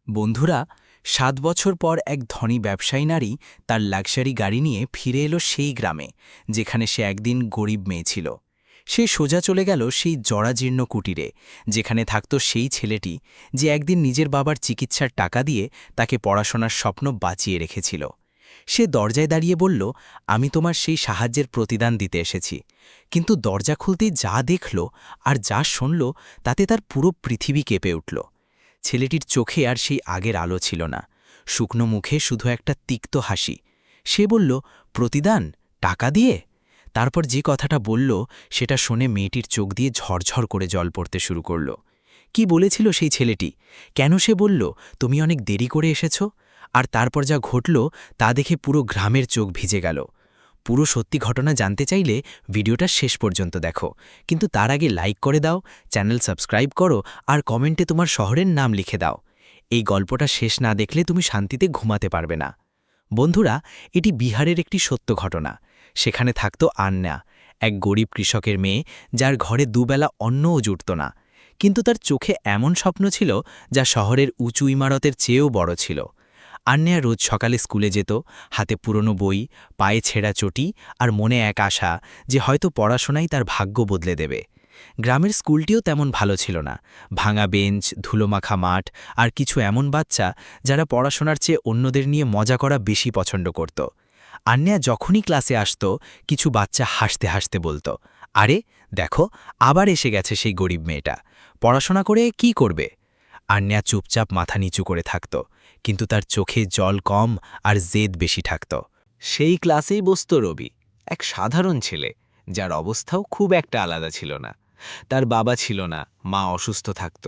বন্ধুরা, ৭ বছর পর এক ধনী ব্যবসায়ী নারী তার লাক্সারি গাড়ি নিয়ে ফিরে এলো সেই গ্রামে, যেখানে সে একদিন গরিব মেয়ে ছিল। সে সোজা চলে গেল সেই জরাজীর্ণ কুটিরে, যেখানে থাকত সেই ছেলেটি যে একদিন নিজের বাবার চিকিৎসার টাকা দিয়ে তাকে পড়াশোনার স্বপ্ন বাঁচিয়ে রেখেছিল। সে দরজায় দাঁড়িয়ে বলল, আমি তোমার সেই সাহায্যের প্রতিদান দিতে এসেছি। কিন্তু দরজা খুলতেই যা দেখল আর যা শুনল, তাতে তার পুরো পৃথিবী কেঁপে উঠল। ছেলেটির চোখে আর সেই আগের আলো ছিল না, শুকনো মুখে শুধু একটা তিক্ত হাসি। সে বলল, প্রতিদান? টাকা দিয়ে? তারপর যে কথাটা বলল, সেটা শুনে মেয়েটির চোখ দিয়ে ঝরঝর করে জল পড়তে শুরু করল। কি বলেছিল সেই ছেলেটি? কেন সে বলল, তুমি অনেক দেরি করে এসেছ? আর তারপর যা ঘটল তা দেখে পুরো গ্রামের চোখ ভিজে গেল। পুরো সত্যি ঘটনা জানতে চাইলে ভিডিওটা শেষ পর্যন্ত দেখো, কিন্তু তার আগে লাইক করে দাও, চ্যানেল সাবস্ক্রাইব করো আর কমেন্টে তোমার শহরের নাম লিখে দাও। এই গল্পটা শেষ না দেখলে তুমি শান্তিতে ঘুমাতে পারবে না। বন্ধুরা, এটি বিহারের একটি সত্য ঘটনা। সেখানে থাকত আন্না, এক গরিব কৃষকের মেয়ে, যার ঘরে দুবেলা অন্নও জুটত না। কিন্তু তার চোখে এমন স্বপ্ন ছিল যা শহরের উঁচু ইমারতের চেয়েও বড় ছিল। আন্না রোজ সকালে স্কুলে যেত, হাতে পুরনো বই, পায়ে ছেঁড়া চটি আর মনে এক আশা যে হয়তো পড়াশোনাই তার ভাগ্য বদলে দেবে। গ্রামের স্কুলটিও তেমন ভালো ছিল না, ভাঙা বেঞ্চ, ধুলোমাখা মাঠ আর কিছু এমন বাচ্চা যারা পড়াশোনার চেয়ে অন্যদের নিয়ে মজা করা বেশি পছন্দ করত। আন্না যখনই ক্লাসে আসত, কিছু বাচ্চা হাসতে হাসতে বলতো, আরে দেখো, আবার এসে গেছে সেই গরিব মেয়েটা, পড়াশোনা করে কি করবে? আন্না চুপচাপ মাথা নিচু করে থাকত, কিন্তু তার চোখে জল কম আর জেদ বেশি থাকত। সেই ক্লাসেই বসত রবি, এক সাধারণ ছেলে, যার অবস্থাও খুব একটা আলাদা ছিল না। তার বাবা ছিল না, মা অসুস্থ থাকত,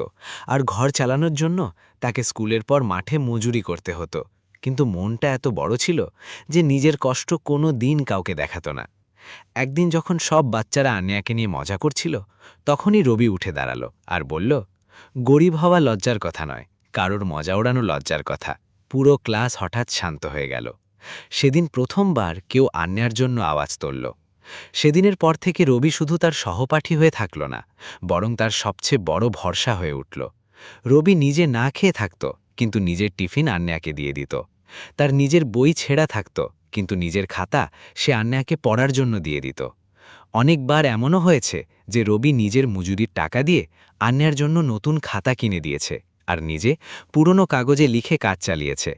আর ঘর চালানোর জন্য তাকে স্কুলের পর মাঠে মজুরি করতে হতো। কিন্তু মনটা এত বড় ছিল যে নিজের কষ্ট কোনো দিন কাউকে দেখাতো না। একদিন যখন সব বাচ্চারা আন্নাকে নিয়ে মজা করছিল, তখনই রবি উঠে দাঁড়ালো আর বলল, গরিব হওয়া লজ্জার কথা নয়, কারোর মজা ওড়ানো লজ্জার কথা। পুরো ক্লাস হঠাৎ শান্ত হয়ে গেল। সেদিন প্রথমবার কেউ আন্নার জন্য আওয়াজ তুলল। সেদিনের পর থেকে রবি শুধু তার সহপাঠী হয়ে থাকল না, বরং তার সবচেয়ে বড় ভরসা হয়ে উঠল। রবি নিজে না খেয়ে থাকত, কিন্তু নিজের টিফিন আন্নাকে দিয়ে দিত। তার নিজের বই ছেঁড়া থাকত, কিন্তু নিজের খাতা সে আন্নাকে পড়ার জন্য দিয়ে দিত। অনেকবার এমনও হয়েছে যে রবি নিজের মজুরির টাকা দিয়ে আন্নার জন্য নতুন খাতা কিনে দিয়েছে, আর নিজে পুরনো কাগজে লিখে কাজ চালিয়েছে।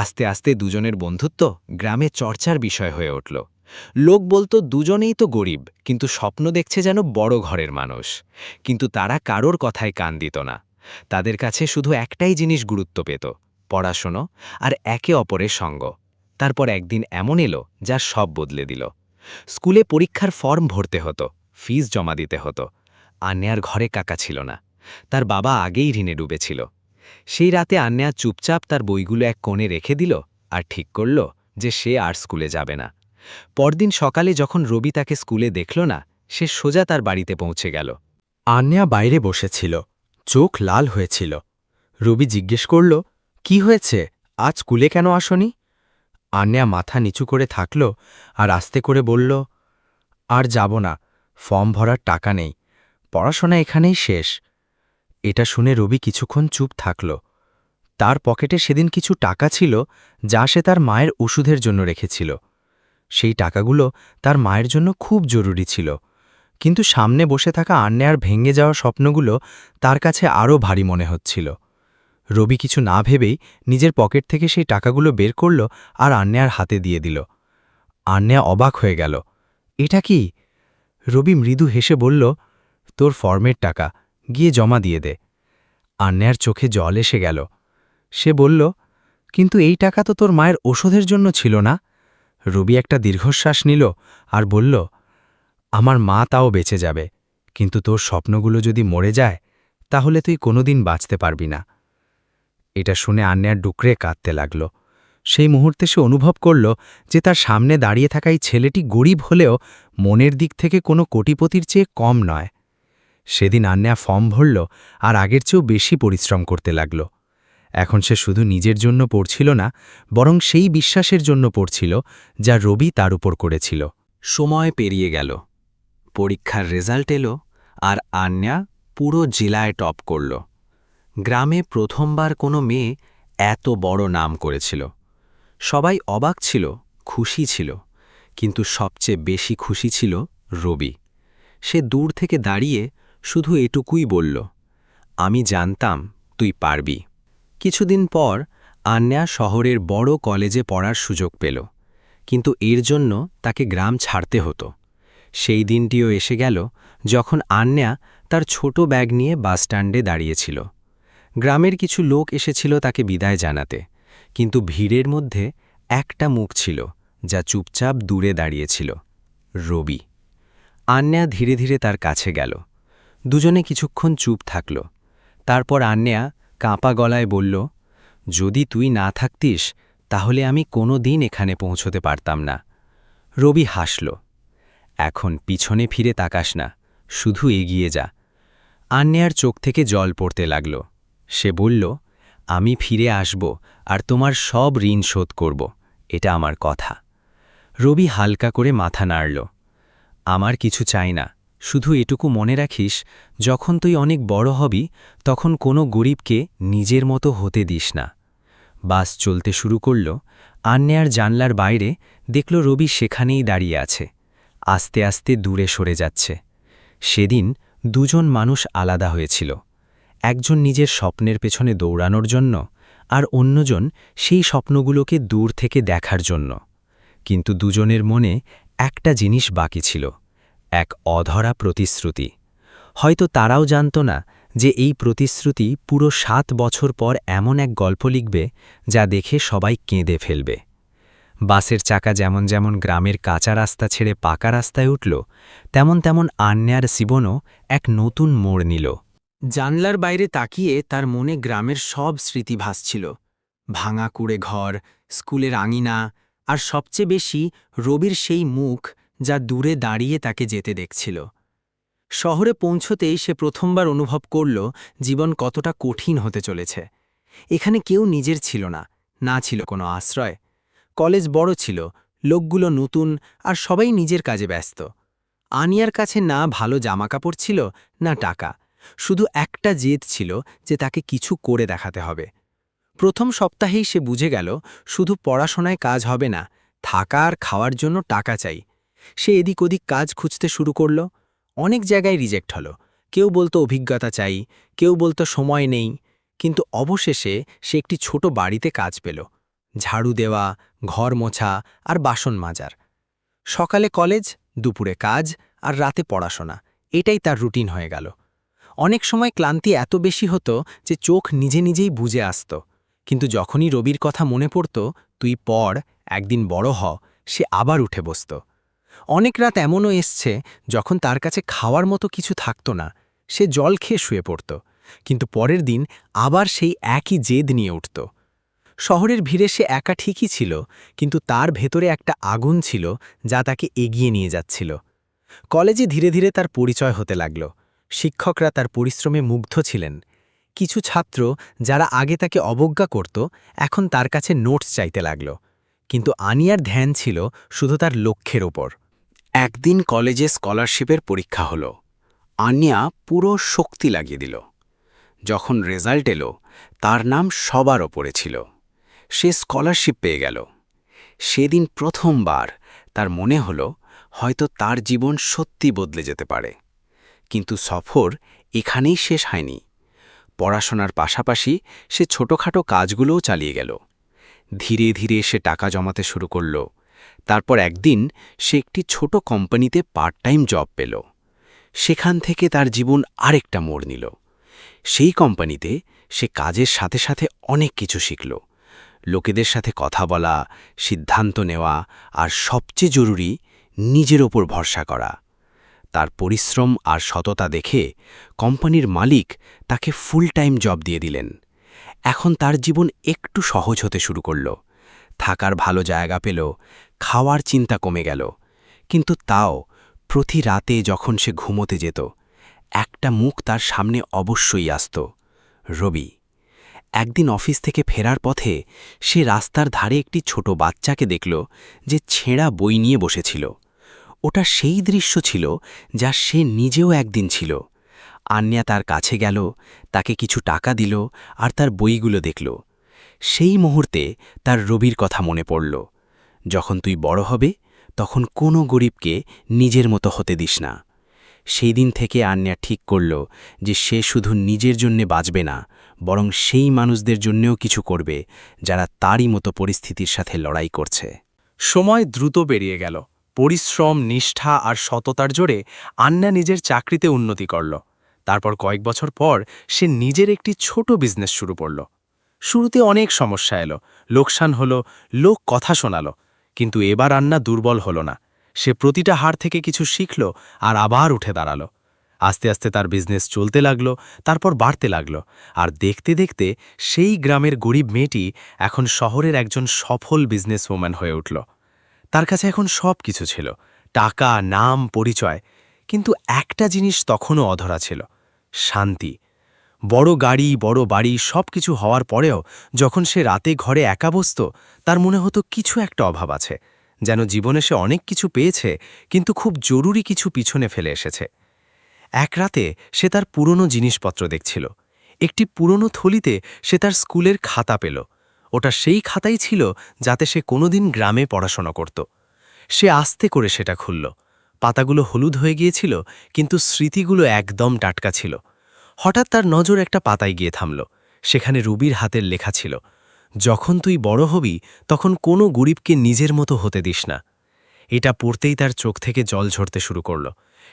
আস্তে আস্তে দুজনের বন্ধুত্ব গ্রামে চর্চার বিষয় হয়ে উঠল। লোক বলতো দুজনেই তো গরিব, কিন্তু স্বপ্ন দেখছে যেন বড় ঘরের মানুষ। কিন্তু তারা কারোর কথায় কান দিত না। তাদের কাছে শুধু একটাই জিনিস গুরুত্ব পেত, পড়াশোনা আর একে অপরের সঙ্গ। তারপর একদিন এমন এলো যা সব বদলে দিল। স্কুলে পরীক্ষার ফর্ম ভরতে হতো, ফিস জমা দিতে হতো। আন্নার ঘরে কাকা ছিল না, তার বাবা আগেই ঋণে ডুবেছিল। সেই রাতে আন্না চুপচাপ তার বইগুলো এক কোণে রেখে দিল আর ঠিক করল যে সে আর স্কুলে যাবে না। পরদিন সকালে যখন রবি তাকে স্কুলে দেখল না, সে সোজা তার বাড়িতে পৌঁছে গেল। আন্না বাইরে বসেছিল, চোখ লাল হয়েছিল। রবি জিজ্ঞেস করল, কি হয়েছে, আজ স্কুলে কেন আসনি? আন্না মাথা নিচু করে থাকল আর আস্তে করে বলল, আর যাব না, ফর্ম ভরার টাকা নেই, পড়াশোনা এখানেই শেষ। এটা শুনে রবি কিছুক্ষণ চুপ থাকল। তার পকেটে সেদিন কিছু টাকা ছিল যা সে তার মায়ের ওষুধের জন্য রেখেছিল। সেই টাকাগুলো তার মায়ের জন্য খুব জরুরি ছিল, কিন্তু সামনে বসে থাকা আন্নার ভেঙে যাওয়া স্বপ্নগুলো তার কাছে আরও ভারী মনে হচ্ছিল। রবি কিছু না ভেবেই নিজের পকেট থেকে সেই টাকাগুলো বের করল আর আন্নার হাতে দিয়ে দিল। আন্না অবাক হয়ে গেল, এটা কি? রবি মৃদু হেসে বলল, তোর ফর্মের টাকা, গিয়ে জমা দিয়ে দে। আন্নার চোখে জল এসে গেল। সে বলল, কিন্তু এই টাকা তো তোর মায়ের ওষুধের জন্য ছিল না। রবি একটা দীর্ঘশ্বাস নিল আর বলল, আমার মা তাও বেঁচে যাবে, কিন্তু তোর স্বপ্নগুলো যদি মরে যায়, তাহলে তুই কোনোদিন বাঁচতে পারবি না। এটা শুনে আন্নার ডুকরে কাঁদতে লাগল। সেই মুহূর্তে সে অনুভব করল যে তার সামনে দাঁড়িয়ে থাকা এই ছেলেটি গরিব হলেও মনের দিক থেকে কোনো কোটিপতির চেয়ে কম নয়। সেদিন আন্না ফর্ম ভরল আর আগের চেয়েও বেশি পরিশ্রম করতে লাগল। এখন সে শুধু নিজের জন্য পড়ছিল না, বরং সেই বিশ্বাসের জন্য পড়ছিল যা রবি তার উপর করেছিল। সময় পেরিয়ে গেল, পরীক্ষার রেজাল্ট এলো, আর আন্না পুরো জেলায় টপ করল। গ্রামে প্রথমবার কোনো মেয়ে এত বড় নাম করেছিল। সবাই অবাক ছিল, খুশি ছিল, কিন্তু সবচেয়ে বেশি খুশি ছিল রবি। সে দূর থেকে দাঁড়িয়ে শুধু এটুকুই বলল, আমি জানতাম তুই পারবি। কিছুদিন পর আন্যা শহরের বড় কলেজে পড়ার সুযোগ পেল, কিন্তু এর জন্য তাকে গ্রাম ছাড়তে হতো। সেই দিনটিও এসে গেল যখন আন্যা তার ছোট ব্যাগ নিয়ে বাসস্ট্যান্ডে দাঁড়িয়েছিল। গ্রামের কিছু লোক এসেছিল তাকে বিদায় জানাতে, কিন্তু ভিড়ের মধ্যে একটা মুখ ছিল যা চুপচাপ দূরে দাঁড়িয়েছিল, রবি। আন্যা ধীরে ধীরে তার কাছে গেল। দুজনে কিছুক্ষণ চুপ থাকল। তারপর আন্যা কাঁপা গলায় বলল, যদি তুই না থাকতিস তাহলে আমি কোনো দিন এখানে পৌঁছতে পারতাম না। রবি হাসল। এখন পিছনে ফিরে তাকাস না, শুধু এগিয়ে যা। আন্যার চোখ থেকে জল পড়তে লাগল। সে বলল, আমি ফিরে আসব আর তোমার সব ঋণ শোধ করব, এটা আমার কথা। রবি হালকা করে মাথা নাড়ল। আমার কিছু চাই না, শুধু এটুকু মনে রাখিস, যখন তুই অনেক বড় হবি তখন কোনো গরিবকে নিজের মতো হতে দিস না। বাস চলতে শুরু করল। আন্যার জানলার বাইরে দেখল রবি সেখানেই দাঁড়িয়ে আছে, আস্তে আস্তে দূরে সরে যাচ্ছে। সেদিন দুজন মানুষ আলাদা হয়েছিল, একজন নিজের স্বপ্নের পেছনে দৌড়ানোর জন্য, আর অন্যজন সেই স্বপ্নগুলোকে দূর থেকে দেখার জন্য। কিন্তু দুজনের মনে একটা জিনিস বাকি ছিল, এক অধরা প্রতিশ্রুতি। হয়তো তারাও জানত না যে এই প্রতিশ্রুতি পুরো ৭ বছর পর এমন এক গল্প লিখবে যা দেখে সবাই কেঁদে ফেলবে। বাসের চাকা যেমন যেমন গ্রামের কাঁচা রাস্তা ছেড়ে পাকা রাস্তায় উঠল, তেমন তেমন আন্যার জীবনও এক নতুন মোড় নিল। জানলার বাইরে তাকিয়ে তার মনে গ্রামের সব স্মৃতি ভাসছিল, ভাঙা কুড়ে ঘর, স্কুলের আঙিনা, আর সবচেয়ে বেশি রবির সেই মুখ যা দূরে দাঁড়িয়ে তাকে যেতে দেখছিল। শহরে পৌঁছতেই সে প্রথমবার অনুভব করল জীবন কতটা কঠিন হতে চলেছে। এখানে কেউ নিজের ছিল না, না ছিল কোনো আশ্রয়। কলেজ বড় ছিল, লোকগুলো নতুন, আর সবাই নিজের কাজে ব্যস্ত। আনিয়ার কাছে না ভালো জামাকাপড় ছিল, না টাকা, শুধু একটা জেদ ছিল যে তাকে কিছু করে দেখাতে হবে। প্রথম সপ্তাহেই সে বুঝে গেল শুধু পড়াশোনায় কাজ হবে না, থাকা আর খাওয়ার জন্য টাকা চাই। সে এদিক ওদিক কাজ খুঁজতে শুরু করল। অনেক জায়গায় রিজেক্ট হলো, কেউ বলতো অভিজ্ঞতা চাই, কেউ বলতো সময় নেই, কিন্তু অবশেষে সে একটি ছোট বাড়িতে কাজ পেল, ঝাড়ু দেওয়া, ঘর মোছা আর বাসন মাজার। সকালে কলেজ, দুপুরে কাজ আর রাতে পড়াশোনা, এটাই তার রুটিন হয়ে গেল। অনেক সময় ক্লান্তি এত বেশি হতো যে চোখ নিজে নিজেই বুজে আসত, কিন্তু যখনই রবির কথা মনে পড়ত, তুই পড়, একদিন বড় হ, সে আবার উঠে বসত। অনেক রাত এমনও এসছে যখন তার কাছে খাওয়ার মতো কিছু থাকত না, সে জল খেয়ে শুয়ে পড়ত, কিন্তু পরের দিন আবার সেই একই জেদ নিয়ে উঠত। শহরের ভিড়ে সে একা ঠিকই ছিল, কিন্তু তার ভেতরে একটা আগুন ছিল যা তাকে এগিয়ে নিয়ে যাচ্ছিল। কলেজে ধীরে ধীরে তার পরিচয় হতে লাগল। শিক্ষকরা তার পরিশ্রমে মুগ্ধ ছিলেন। কিছু ছাত্র যারা আগে তাকে অবজ্ঞা করত এখন তার কাছে নোটস চাইতে লাগল। কিন্তু আনিয়ার ধ্যান ছিল শুধু তার লক্ষ্যের ওপর। একদিন কলেজে স্কলারশিপের পরীক্ষা হলো। আনিয়া পুরো শক্তি লাগিয়ে দিল। যখন রেজাল্ট এলো, তার নাম সবার ওপরে ছিল। সে স্কলারশিপ পেয়ে গেল। সেদিন প্রথমবার তার মনে হলো হয়তো তার জীবন সত্যি বদলে যেতে পারে। কিন্তু সফর এখানেই শেষ হয়নি। পড়াশোনার পাশাপাশি সে ছোটখাটো কাজগুলোও চালিয়ে গেল। ধীরে ধীরে সে টাকা জমাতে শুরু করল। তারপর একদিন সে একটি ছোট কোম্পানিতে পার্ট টাইম জব পেল। সেখান থেকে তার জীবন আরেকটা মোড় নিল। সেই কোম্পানিতে সে কাজের সাথে সাথে অনেক কিছু শিখল, লোকেদের সাথে কথা বলা, সিদ্ধান্ত নেওয়া, আর সবচেয়ে জরুরি, নিজের ওপর ভরসা করা। তার পরিশ্রম আর সততা দেখে কোম্পানির মালিক তাকে ফুল টাইম জব দিয়ে দিলেন। এখন তার জীবন একটু সহজ হতে শুরু করল। থাকার ভালো জায়গা পেল, খাওয়ার চিন্তা কমে গেল। কিন্তু তাও প্রতি রাতে যখন সে ঘুমোতে যেত, একটা মুখ তার সামনে অবশ্যই আসত, রবি। একদিন অফিস থেকে ফেরার পথে সে রাস্তার ধারে একটি ছোট বাচ্চাকে দেখল যে ছেঁড়া বই নিয়ে বসেছিল। ওটা সেই দৃশ্য ছিল যা সে নিজেও একদিন ছিল। আন্যা তার কাছে গেল, তাকে কিছু টাকা দিল আর তার বইগুলো দেখল। সেই মুহূর্তে তার রবির কথা মনে পড়ল। যখন তুই বড় হবে তখন কোনো গরিবকে নিজের মতো হতে দিস না। সেই দিন থেকে আন্যা ঠিক করল যে সে শুধু নিজের জন্যে বাঁচবে না, বরং সেই মানুষদের জন্যেও কিছু করবে যারা তারই মতো পরিস্থিতির সাথে লড়াই করছে। সময় দ্রুত বেরিয়ে গেল। পরিশ্রম, নিষ্ঠা আর সততার জোরে আন্না নিজের চাকরিতে উন্নতি করল। তারপর কয়েক বছর পর সে নিজের একটি ছোট বিজনেস শুরু করল। শুরুতে অনেক সমস্যা এলো, লোকসান হলো, লোক কথা শোনালো, কিন্তু এবার আন্না দুর্বল হলো না। সে প্রতিটা হার থেকে কিছু শিখল আর আবার উঠে দাঁড়ালো। আস্তে আস্তে তার বিজনেস চলতে লাগলো, তারপর বাড়তে লাগলো, আর দেখতে দেখতে সেই গ্রামের গরিব মেয়েটি এখন শহরের একজন সফল বিজনেসওম্যান হয়ে উঠল। তার কাছে এখন সব কিছু ছিল, টাকা, নাম, পরিচয়, কিন্তু একটা জিনিস তখনও অধরা ছিল, শান্তি। বড় গাড়ি, বড় বাড়ি, সব কিছু হওয়ার পরেও যখন সে রাতে ঘরে একা বসত, তার মনে হতো কিছু একটা অভাব আছে, যেন জীবনে সে অনেক কিছু পেয়েছে কিন্তু খুব জরুরি কিছু পিছনে ফেলে এসেছে। এক রাতে সে তার পুরনো জিনিসপত্র দেখছিল। একটি পুরনো থলিতে সে তার স্কুলের খাতা পেল। ওটা সেই খাতাই ছিল যাতে সে কোনোদিন গ্রামে পড়াশোনা করত। সে আস্তে করে সেটা খুলল। পাতাগুলো হলুদ হয়ে গিয়েছিল, কিন্তু স্মৃতিগুলো একদম টাটকা ছিল। হঠাৎ তার নজর একটা পাতায় গিয়ে থামল। সেখানে রুবির হাতের লেখা ছিল, যখন তুই বড় হবি তখন কোনো গরিবকে নিজের মতো হতে দিস না। এটা পড়তেই তার চোখ থেকে জল ঝরতে শুরু করল।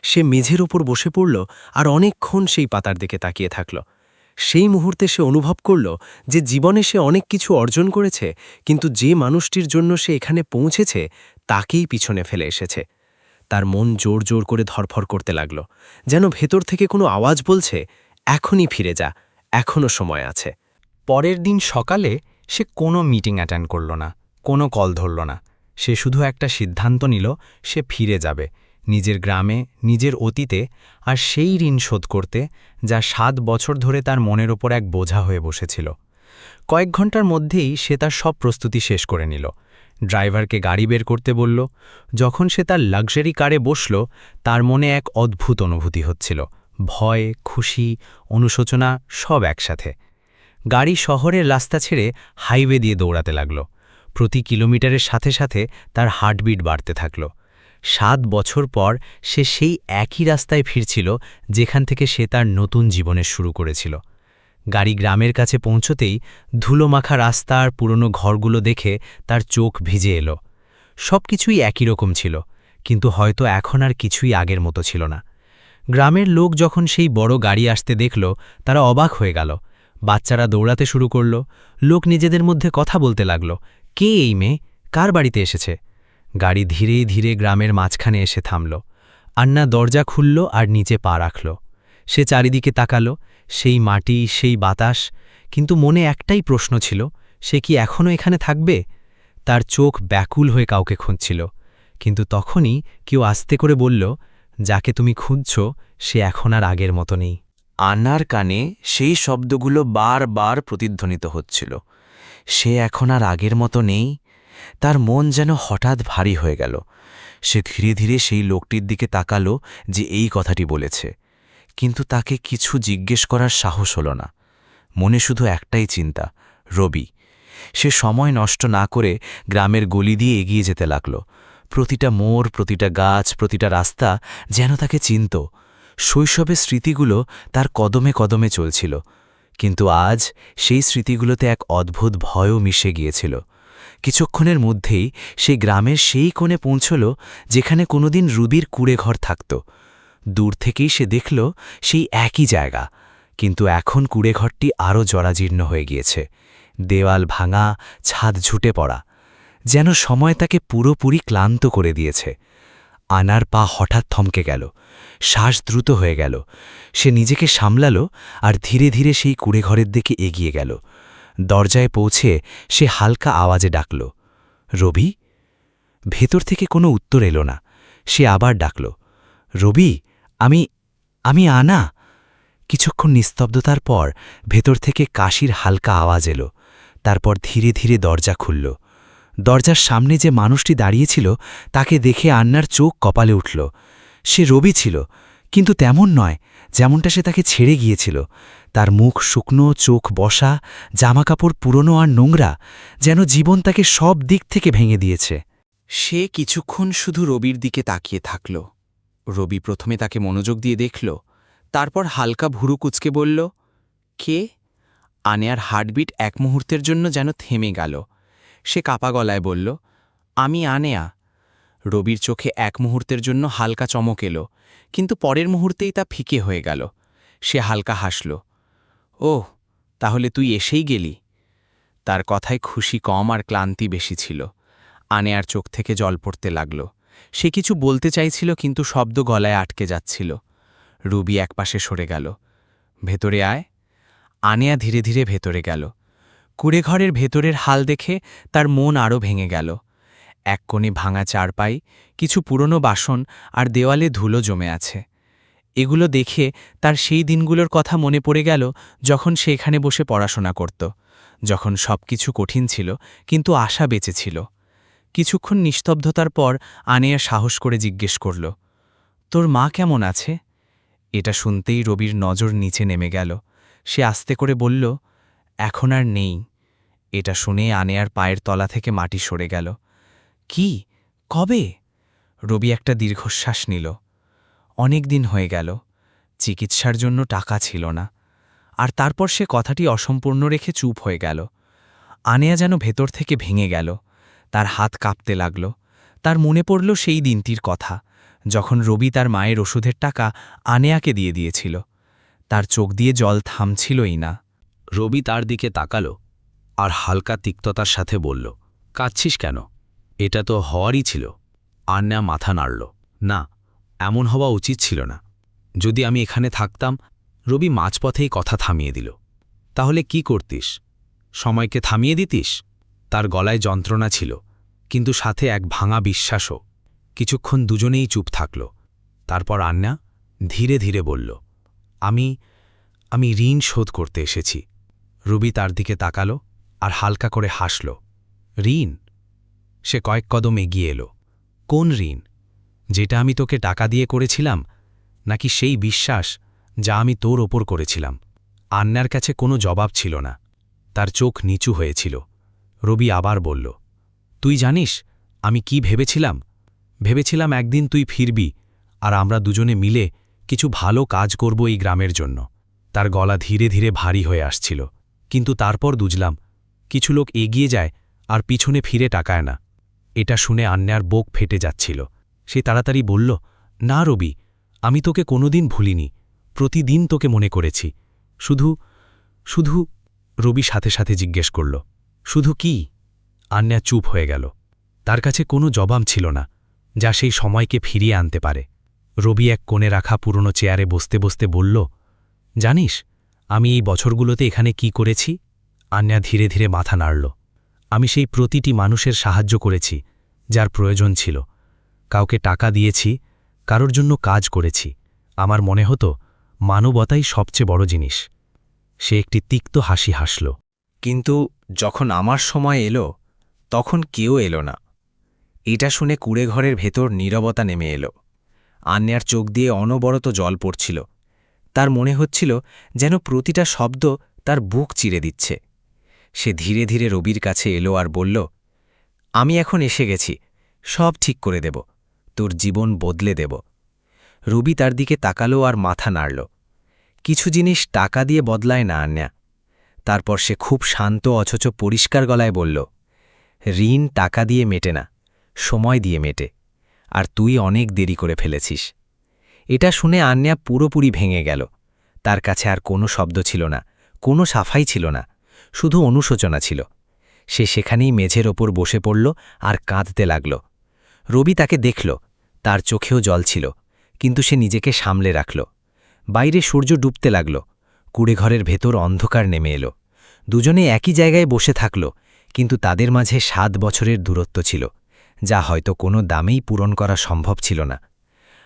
সে মেঝের ওপর বসে পড়ল আর অনেকক্ষণ সেই পাতার দিকে তাকিয়ে থাকল। সেই মুহূর্তে সে অনুভব করল যে জীবনে সে অনেক কিছু অর্জন করেছে, কিন্তু যে মানুষটির জন্য সে এখানে পৌঁছেছে তাকেই পিছনে ফেলে এসেছে। তার মন জোর জোর করে ধরফর করতে লাগল, যেন ভেতর থেকে কোনো আওয়াজ বলছে, এখনই ফিরে যা, এখনও সময় আছে। পরের দিন সকালে সে কোনো মিটিং অ্যাটেন্ড করল না, কোনো কল ধরল না। সে শুধু একটা সিদ্ধান্ত নিল, সে ফিরে যাবে নিজের গ্রামে, নিজের অতীতে, আর সেই ঋণ শোধ করতে যা 7 বছর ধরে তার মনের ওপর এক বোঝা হয়ে বসেছিল। কয়েক ঘন্টার মধ্যেই সে তার সব প্রস্তুতি শেষ করে নিল। ড্রাইভারকে গাড়ি বের করতে বলল। যখন সে তার লাক্সারি কারে বসল, তার মনে এক অদ্ভুত অনুভূতি হচ্ছিল, ভয়, খুশি, অনুশোচনা সব একসাথে। গাড়ি শহরের রাস্তা ছেড়ে হাইওয়ে দিয়ে দৌড়াতে লাগল। প্রতি কিলোমিটারের সাথে সাথে তার হার্টবিট বাড়তে থাকল। 7 বছর পর সে সেই একই রাস্তায় ফিরছিল যেখান থেকে সে তার নতুন জীবনের শুরু করেছিল। গাড়ি গ্রামের কাছে পৌঁছতেই ধুলোমাখা রাস্তা আর পুরনো ঘরগুলো দেখে তার চোখ ভিজে এলো। সব কিছুই একই রকম ছিল, কিন্তু হয়তো এখন আর কিছুই আগের মতো ছিল না। গ্রামের লোক যখন সেই বড় গাড়ি আসতে দেখল, তারা অবাক হয়ে গেল। বাচ্চারা দৌড়াতে শুরু করল। লোক নিজেদের মধ্যে কথা বলতে লাগল, কে এই মেয়ে, কার বাড়িতে এসেছে? গাড়ি ধীরে ধীরে গ্রামের মাঝখানে এসে থামল। আন্না দরজা খুলল আর নিচে পা রাখল। সে চারিদিকে তাকালো, সেই মাটি, সেই বাতাস, কিন্তু মনে একটাই প্রশ্ন ছিল, সে কি এখনও এখানে থাকবে? তার চোখ ব্যাকুল হয়ে কাউকে খুঁজছিল, কিন্তু তখনই কেউ আস্তে করে বলল, যাকে তুমি খুঁজছ সে এখন আর আগের মতো নেই। আন্নার কানে সেই শব্দগুলো বারবার প্রতিধ্বনিত হচ্ছিল, সে এখন আর আগের মতো নেই। তার মন যেন হঠাৎ ভারী হয়ে গেল। সে ধীরে ধীরে সেই লোকটির দিকে তাকালো যে এই কথাটি বলেছে, কিন্তু তাকে কিছু জিজ্ঞেস করার সাহস হল না। মনে শুধু একটাই চিন্তা, রবি। সে সময় নষ্ট না করে গ্রামের গলি দিয়ে এগিয়ে যেতে লাগল। প্রতিটা মোড়, প্রতিটা গাছ, প্রতিটা রাস্তা যেন তাকে চিনত। শৈশবের স্মৃতিগুলো তার কদমে কদমে চলছিল, কিন্তু আজ সেই স্মৃতিগুলোতে এক অদ্ভুত ভয়ও মিশে গিয়েছিল। কিছুক্ষণের মধ্যেই সেই গ্রামের সেই কোণে পৌঁছল যেখানে কোনোদিন রুবির কুঁড়েঘর থাকত। দূর থেকেই সে দেখল সেই একই জায়গা, কিন্তু এখন কুঁড়েঘরটি আরও জরাজীর্ণ হয়ে গিয়েছে, দেওয়াল ভাঙা, ছাদ ঝুটে পড়া, যেন সময় তাকে পুরোপুরি ক্লান্ত করে দিয়েছে। আনার পা হঠাৎ থমকে গেল, শ্বাস দ্রুত হয়ে গেল। সে নিজেকে সামলালো আর ধীরে ধীরে সেই কুঁড়েঘরের দিকে এগিয়ে গেল। দরজায় পৌঁছে সে হালকা আওয়াজে ডাকল, রবি। ভেতর থেকে কোনো উত্তর এলো না। সে আবার ডাকল, রবি, আমি আনা। কিছুক্ষণ নিস্তব্ধতার পর ভেতর থেকে কাশির হালকা আওয়াজ এলো। তারপর ধীরে ধীরে দরজা খুলল। দরজার সামনে যে মানুষটি দাঁড়িয়েছিল তাকে দেখে আন্নার চোখ কপালে উঠল। সে রবি ছিল, কিন্তু তেমন নয় যেমনটা সে তাকে ছেড়ে গিয়েছিল। তার মুখ শুকনো, চোখ বসা, জামাকাপড় পুরনো আর নোংরা, যেন জীবন তাকে সব দিক থেকে ভেঙে দিয়েছে। সে কিছুক্ষণ শুধু রবির দিকে তাকিয়ে থাকল। রবি প্রথমে তাকে মনোযোগ দিয়ে দেখল, তারপর হালকা ভুরু কুঁচকে বলল, কে? আনেয়ার হার্টবিট এক মুহূর্তের জন্য যেন থেমে গেল। সে কাপা গলায় বলল, আমি আনেয়া। রবির চোখে এক মুহূর্তের জন্য হালকা চমক এলো, কিন্তু পরের মুহূর্তেই তা ফিকে হয়ে গেল। সে হালকা হাসল। ওহ, তাহলে তুই এসেই গেলি। তার কথায় খুশি কম আর ক্লান্তি বেশি ছিল। আনেয়ার চোখ থেকে জল পড়তে লাগল। সে কিছু বলতে চাইছিল, কিন্তু শব্দ গলায় আটকে যাচ্ছিল। রুবি একপাশে সরে গেল। ভেতরে আয়। আনেয়া ধীরে ধীরে ভেতরে গেল। কুড়েঘরের ভেতরের হাল দেখে তার মন আরও ভেঙে গেল। এক কোণে ভাঙা চারপাই, কিছু পুরনো বাসন আর দেওয়ালে ধুলো জমে আছে। এগুলো দেখে তার সেই দিনগুলোর কথা মনে পড়ে গেল, যখন সে এখানে বসে পড়াশোনা করত, যখন সবকিছু কঠিন ছিল কিন্তু আশা বেঁচে ছিল। কিছুক্ষণ নিস্তব্ধতার পর আনেয়া সাহস করে জিজ্ঞেস করল, তোর মা কেমন আছে? এটা শুনতেই রবির নজর নিচে নেমে গেল। সে আস্তে করে বলল, এখন আর নেই। এটা শুনে আনেয়ার পায়ের তলা থেকে মাটি সরে গেল। কি? কবে? রবি একটা দীর্ঘশ্বাস নিল। অনেক দিন হয়ে গেল। চিকিৎসার জন্য টাকা ছিল না। আর তারপর সে কথাটি অসম্পূর্ণ রেখে চুপ হয়ে গেল। আনেয়া যেন ভেতর থেকে ভেঙে গেল। তার হাত কাঁপতে লাগল। তার মনে পড়ল সেই দিনটির কথা, যখন রবি তার মায়ের ওষুধের টাকা আনেয়াকে দিয়ে দিয়েছিল। তার চোখ দিয়ে জল থামছিলই না। রবি তার দিকে তাকালো আর হালকা তিক্ততার সাথে বলল, কাঁদছিস কেন? এটা তো হওয়ারই ছিল। আন্না মাথা নাড়ল। না, এমন হওয়া উচিত ছিল না। যদি আমি এখানে থাকতাম। রবি মাঝপথেই কথা থামিয়ে দিল। তাহলে কি করতিস? সময়কে থামিয়ে দিতিস? তার গলায় যন্ত্রণা ছিল, কিন্তু সাথে এক ভাঙা বিশ্বাসও। কিছুক্ষণ দুজনেই চুপ থাকল। তারপর আন্না ধীরে ধীরে বলল, আমি ঋণ শোধ করতে এসেছি। রবি তার দিকে তাকালো আর হালকা করে হাসল। ঋণ? সে কয়েক কদম এগিয়ে এলো। কোন ঋণ? যেটা আমি তোকে টাকা দিয়ে করেছিলাম, নাকি সেই বিশ্বাস যা আমি তোর ওপর করেছিলাম? আন্নার কাছে কোনো জবাব ছিল না। তার চোখ নিচু হয়েছিল। রবি আবার বলল, তুই জানিস আমি কি ভেবেছিলাম? ভেবেছিলাম একদিন তুই ফিরবি আর আমরা দুজনে মিলে কিছু ভালো কাজ করব এই গ্রামের জন্য। তার গলা ধীরে ধীরে ভারী হয়ে আসছিল। কিন্তু তারপর বুঝলাম, কিছু লোক এগিয়ে যায় আর পিছনে ফিরে তাকায় না। এটা শুনে আন্নার বুক ফেটে যাচ্ছিল। সে তাড়াতাড়ি বলল, না রবি, আমি তোকে কোনোদিন ভুলিনি। প্রতিদিন তোকে মনে করেছি। শুধু রবি সাথে সাথে জিজ্ঞেস করল, শুধু কি? আন্না চুপ হয়ে গেল। তার কাছে কোনো জবাব ছিল না, যা সেই সময়কে ফিরিয়ে আনতে পারে। রবি এক কোণে রাখা পুরনো চেয়ারে বসতে বসতে বলল, জানিস আমি এই বছরগুলোতে এখানে কি করেছি? আন্না ধীরে ধীরে মাথা নাড়ল। আমি সেই প্রতিটি মানুষের সাহায্য করেছি যার প্রয়োজন ছিল। কাউকে টাকা দিয়েছি, কারোর জন্য কাজ করেছি। আমার মনে হতো মানবতাই সবচেয়ে বড় জিনিস। সে একটি তিক্ত হাসি হাসল। কিন্তু যখন আমার সময় এলো, তখন কেউ এলো না। এটা শুনে কুড়েঘরের ভেতর নীরবতা নেমে এলো। আন্যার চোখ দিয়ে অনবরত জল পড়ছিল। তার মনে হচ্ছিল যেন প্রতিটা শব্দ তার বুক চিরে দিচ্ছে। সে ধীরে ধীরে রবির কাছে এলো আর বলল, আমি এখন এসে গেছি, সব ঠিক করে দেব, তোর জীবন বদলে দেব। রবি তার দিকে তাকালো আর মাথা নাড়ল। কিছু জিনিস টাকা দিয়ে বদলায় না আন্যা। তারপর সে খুব শান্ত অথচ পরিষ্কার গলায় বলল, ঋণ টাকা দিয়ে মেটে না, সময় দিয়ে মেটে। আর তুই অনেক দেরি করে ফেলেছিস। এটা শুনে আন্যা পুরোপুরি ভেঙে গেল। তার কাছে আর কোনো শব্দ ছিল না, কোনো সাফাই ছিল না, শুধু অনুশোচনা ছিল। সে সেখানেই মেঝের ওপর বসে পড়ল আর কাঁদতে লাগল। রবি তাকে দেখল। তার চোখেও জল ছিল, কিন্তু সে নিজেকে সামলে রাখল। বাইরে সূর্য ডুবতে লাগল। কুড়েঘরের ভেতর অন্ধকার নেমে এলো। দুজনে একই জায়গায় বসে থাকল, কিন্তু তাদের মাঝে 7 বছরের দূরত্ব ছিল, যা হয়তো কোনো দামেই পূরণ করা সম্ভব ছিল না।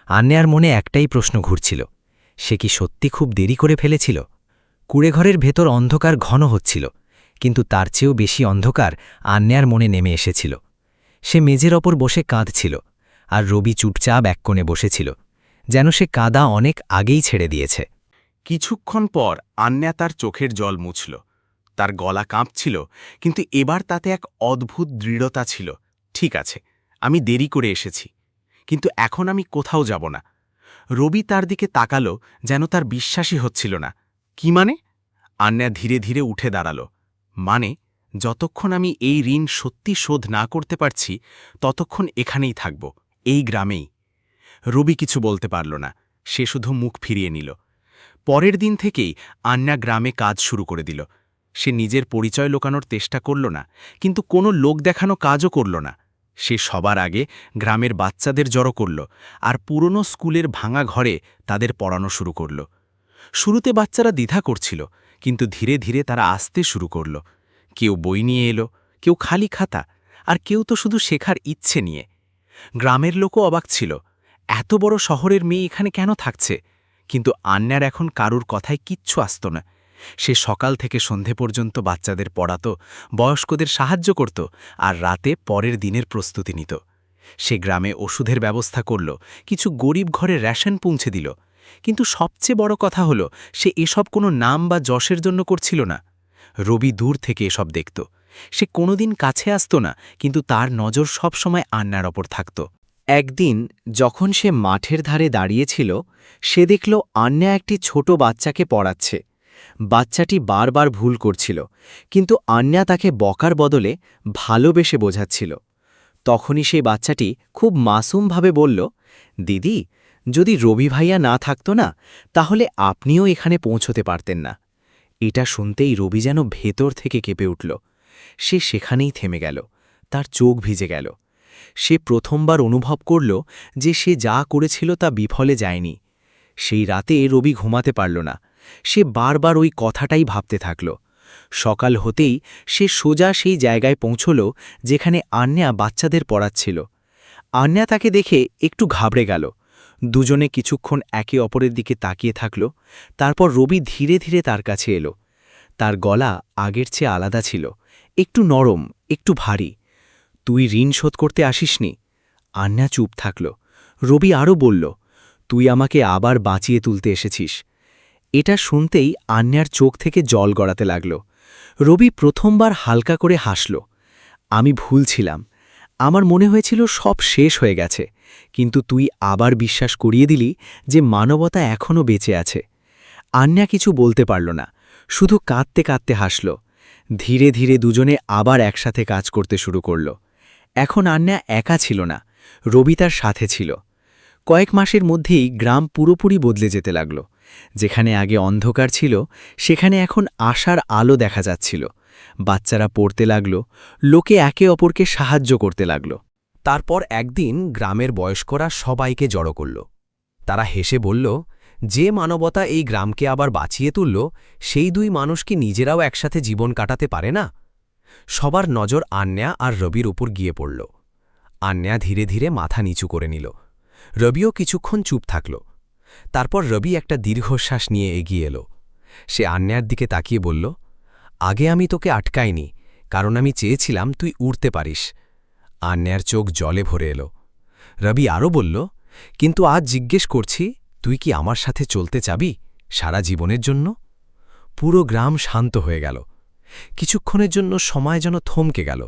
আন্যার মনে একটাই প্রশ্ন ঘুরছিল, সে কি সত্যি খুব দেরি করে ফেলেছিল? কুড়েঘরের ভেতর অন্ধকার ঘন হচ্ছিল, কিন্তু তার চেয়েও বেশি অন্ধকার আন্যার মনে নেমে এসেছিল। সে মেঝের ওপর বসে কাঁদছিল, আর রবি চুপচাপ এক কোণে বসেছিল, যেন সে কাদা অনেক আগেই ছেড়ে দিয়েছে। কিছুক্ষণ পর আন্যা তার চোখের জল মুছল। তার গলা কাঁপছিল, কিন্তু এবার তাতে এক অদ্ভুত দৃঢ়তা ছিল। ঠিক আছে, আমি দেরি করে এসেছি, কিন্তু এখন আমি কোথাও যাব না। রবি তার দিকে তাকালো, যেন তার বিশ্বাসই হচ্ছিল না। কি মানে? আন্যা ধীরে ধীরে উঠে দাঁড়াল। মানে, যতক্ষণ আমি এই ঋণ সত্যি শোধ না করতে পারছি, ততক্ষণ এখানেই থাকব, এই গ্রামেই। রবি কিছু বলতে পারল না, সে শুধু মুখ ফিরিয়ে নিল। পরের দিন থেকেই আন্যা গ্রামে কাজ শুরু করে দিল। সে নিজের পরিচয় লুকানোর চেষ্টা করল না, কিন্তু কোনো লোক দেখানো কাজও করল না। সে সবার আগে গ্রামের বাচ্চাদের জড়ো করল, আর পুরনো স্কুলের ভাঙা ঘরে তাদের পড়ানো শুরু করল। শুরুতে বাচ্চারা দ্বিধা করছিল, কিন্তু ধীরে ধীরে তারা আসতে শুরু করল। কেউ বই নিয়ে এলো, কেউ খালি খাতা, আর কেউ তো শুধু শেখার ইচ্ছে নিয়ে। গ্রামের লোকও অবাক ছিল, এত বড় শহরের মেয়ে এখানে কেন থাকছে? কিন্তু আন্যার এখন কারুর কথায় কিচ্ছু আসত না। সে সকাল থেকে সন্ধে পর্যন্ত বাচ্চাদের পড়াত, বয়স্কদের সাহায্য করত, আর রাতে পরের দিনের প্রস্তুতি নিত। সে গ্রামে ওষুধের ব্যবস্থা করল, কিছু গরিব ঘরে রেশন পৌঁছে দিল। কিন্তু সবচেয়ে বড় কথা হলো, সে এসব কোনো নাম বা যশের জন্য করছিল না। রবি দূর থেকে এসব দেখত। সে কোনোদিন কাছে আসত না, কিন্তু তার নজর সবসময় আন্যার ওপর থাকত। একদিন যখন সে মাঠের ধারে দাঁড়িয়েছিল, সে দেখল আন্যা একটি ছোট বাচ্চাকে পড়াচ্ছে। বাচ্চাটি বারবার ভুল করছিল, কিন্তু আন্যা তাকে বকার বদলে ভালোবেসে বোঝাচ্ছিল। তখনই সেই বাচ্চাটি খুব মাসুমভাবে বলল, দিদি, যদি রবি ভাইয়া না থাকতো না, তাহলে আপনিও এখানে পৌঁছতে পারতেন না। এটা শুনতেই রবি যেন ভেতর থেকে কেঁপে উঠল। সে সেখানেই থেমে গেল, তার চোখ ভিজে গেল। সে প্রথমবার অনুভব করল যে সে যা করেছিল তা বিফলে যায়নি। সেই রাতে রবি ঘুমাতে পারল না। সে বারবার ওই কথাটাই ভাবতে থাকল। সকাল হতেই সে সোজা সেই জায়গায় পৌঁছল যেখানে আন্যা বাচ্চাদের পড়াচ্ছিল। আন্যা তাকে দেখে একটু ঘাবড়ে গেল। দুজনে কিছুক্ষণ একে অপরের দিকে তাকিয়ে থাকল। তারপর রবি ধীরে ধীরে তার কাছে এলো। তার গলা আগের চেয়ে আলাদা ছিল, একটু নরম, একটু ভারী। তুই ঋণ শোধ করতে আসিসনি? আন্যা চুপ থাকল। রবি আরও বলল, তুই আমাকে আবার বাঁচিয়ে তুলতে এসেছিস। এটা শুনতেই আন্যার চোখ থেকে জল গড়াতে লাগল। রবি প্রথমবার হালকা করে হাসল। আমি ভুল ছিলাম। আমার মনে হয়েছিল সব শেষ হয়ে গেছে, কিন্তু তুই আবার বিশ্বাস করিয়ে দিলি যে মানবতা এখনও বেঁচে আছে। আন্যা কিছু বলতে পারল না, শুধু কাঁদতে কাঁদতে হাসল। ধীরে ধীরে দুজনে আবার একসাথে কাজ করতে শুরু করল। এখন আন্যা একা ছিল না, রবি তার সাথে ছিল। কয়েক মাসের মধ্যেই গ্রাম পুরোপুরি বদলে যেতে লাগল। যেখানে আগে অন্ধকার ছিল, সেখানে এখন আশার আলো দেখা যাচ্ছিল। বাচ্চারা পড়তে লাগল, লোকে একে অপরকে সাহায্য করতে লাগল। তারপর একদিন গ্রামের বয়স্করা সবাইকে জড়ো করল। তারা হেসে বলল, যে মানবতা এই গ্রামকে আবার বাঁচিয়ে তুলল, সেই দুই মানুষ কি নিজেরাও একসাথে জীবন কাটাতে পারে না? সবার নজর আন্যা আর রবির উপর গিয়ে পড়ল। আন্যা ধীরে ধীরে মাথা নিচু করে নিল। রবিও কিছুক্ষণ চুপ থাকল। তারপর রবি একটা দীর্ঘশ্বাস নিয়ে এগিয়ে এলো। সে আন্যার দিকে তাকিয়ে বলল, আগে আমি তোকে আটকাইনি, কারণ আমি চেয়েছিলাম তুই উড়তে পারিস। আন্যার চোখ জলে ভরে এলো। রবি আরও বলল, কিন্তু আজ জিজ্ঞেস করছি, তুই কি আমার সাথে চলতে চাবি সারা জীবনের জন্য? পুরো গ্রাম শান্ত হয়ে গেল। কিছুক্ষণের জন্য সময় যেন থমকে গেল।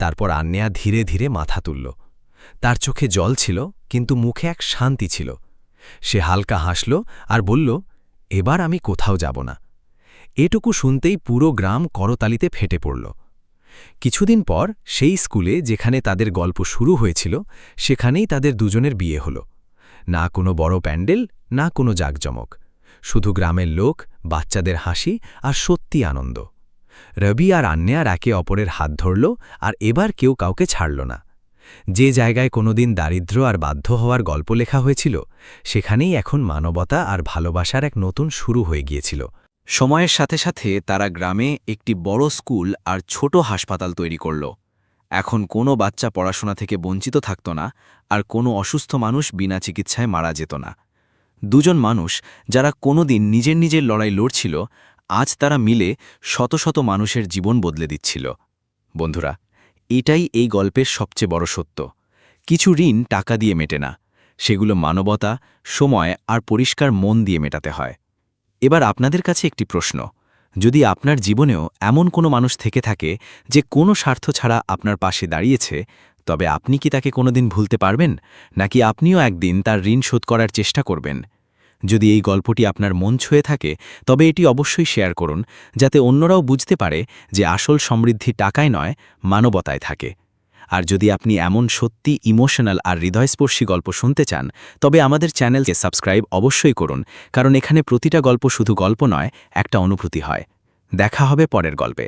তারপর আন্যা ধীরে ধীরে মাথা তুলল। তার চোখে জল ছিল, কিন্তু মুখে এক শান্তি ছিল। সে হালকা হাসল আর বলল, এবার আমি কোথাও যাব না। এটুকু শুনতেই পুরো গ্রাম করতালিতে ফেটে পড়ল। কিছুদিন পর সেই স্কুলে যেখানে তাদের গল্প শুরু হয়েছিল, সেখানেই তাদের দুজনের বিয়ে হল। না কোনো বড় প্যান্ডেল, না কোনো জাঁকজমক, শুধু গ্রামের লোক, বাচ্চাদের হাসি আর সত্যি আনন্দ। রবি আর আন্যার একে অপরের হাত ধরল, আর এবার কেউ কাউকে ছাড়ল না। যে জায়গায় কোনোদিন দারিদ্র্য আর বাধ্য হওয়ার গল্প লেখা হয়েছিল, সেখানেই এখন মানবতা আর ভালোবাসার এক নতুন শুরু হয়ে গিয়েছিল। সময়ের সাথে সাথে তারা গ্রামে একটি বড় স্কুল আর ছোট হাসপাতাল তৈরি করল। এখন কোনো বাচ্চা পড়াশোনা থেকে বঞ্চিত থাকত না, আর কোনো অসুস্থ মানুষ বিনা চিকিৎসায় মারা যেত না। দুজন মানুষ যারা কোনোদিন নিজের নিজের লড়াই লড়ছিল, আজ তারা মিলে শত শত মানুষের জীবন বদলে দিচ্ছিল। বন্ধুরা, এটাই এই গল্পের সবচেয়ে বড় সত্য। কিছু ঋণ টাকা দিয়ে মেটে না, সেগুলো মানবতা, সময় আর পরিষ্কার মন দিয়ে মেটাতে হয়। এবার আপনাদের কাছে একটি প্রশ্ন, যদি আপনার জীবনেও এমন কোনো মানুষ থেকে থাকে যে কোনো স্বার্থ ছাড়া আপনার পাশে দাঁড়িয়েছে, তবে আপনি কি তাকে কোনোদিন ভুলতে পারবেন, নাকি আপনিও একদিন তার ঋণ শোধ করার চেষ্টা করবেন? যদি এই গল্পটি আপনার মন ছুঁয়ে থাকে, তবে এটি অবশ্যই শেয়ার করুন, যাতে অন্যরাও বুঝতে পারে যে আসল সমৃদ্ধি টাকায় নয়, মানবতায় থাকে। আর যদি আপনি এমন সত্যি ইমোশনাল আর হৃদয়স্পর্শী গল্প শুনতে চান, তবে আমাদের চ্যানেলকে সাবস্ক্রাইব অবশ্যই করুন, কারণ এখানে প্রতিটা গল্প শুধু গল্প নয়, একটা অনুভূতি হয়। দেখা হবে পরের গল্পে।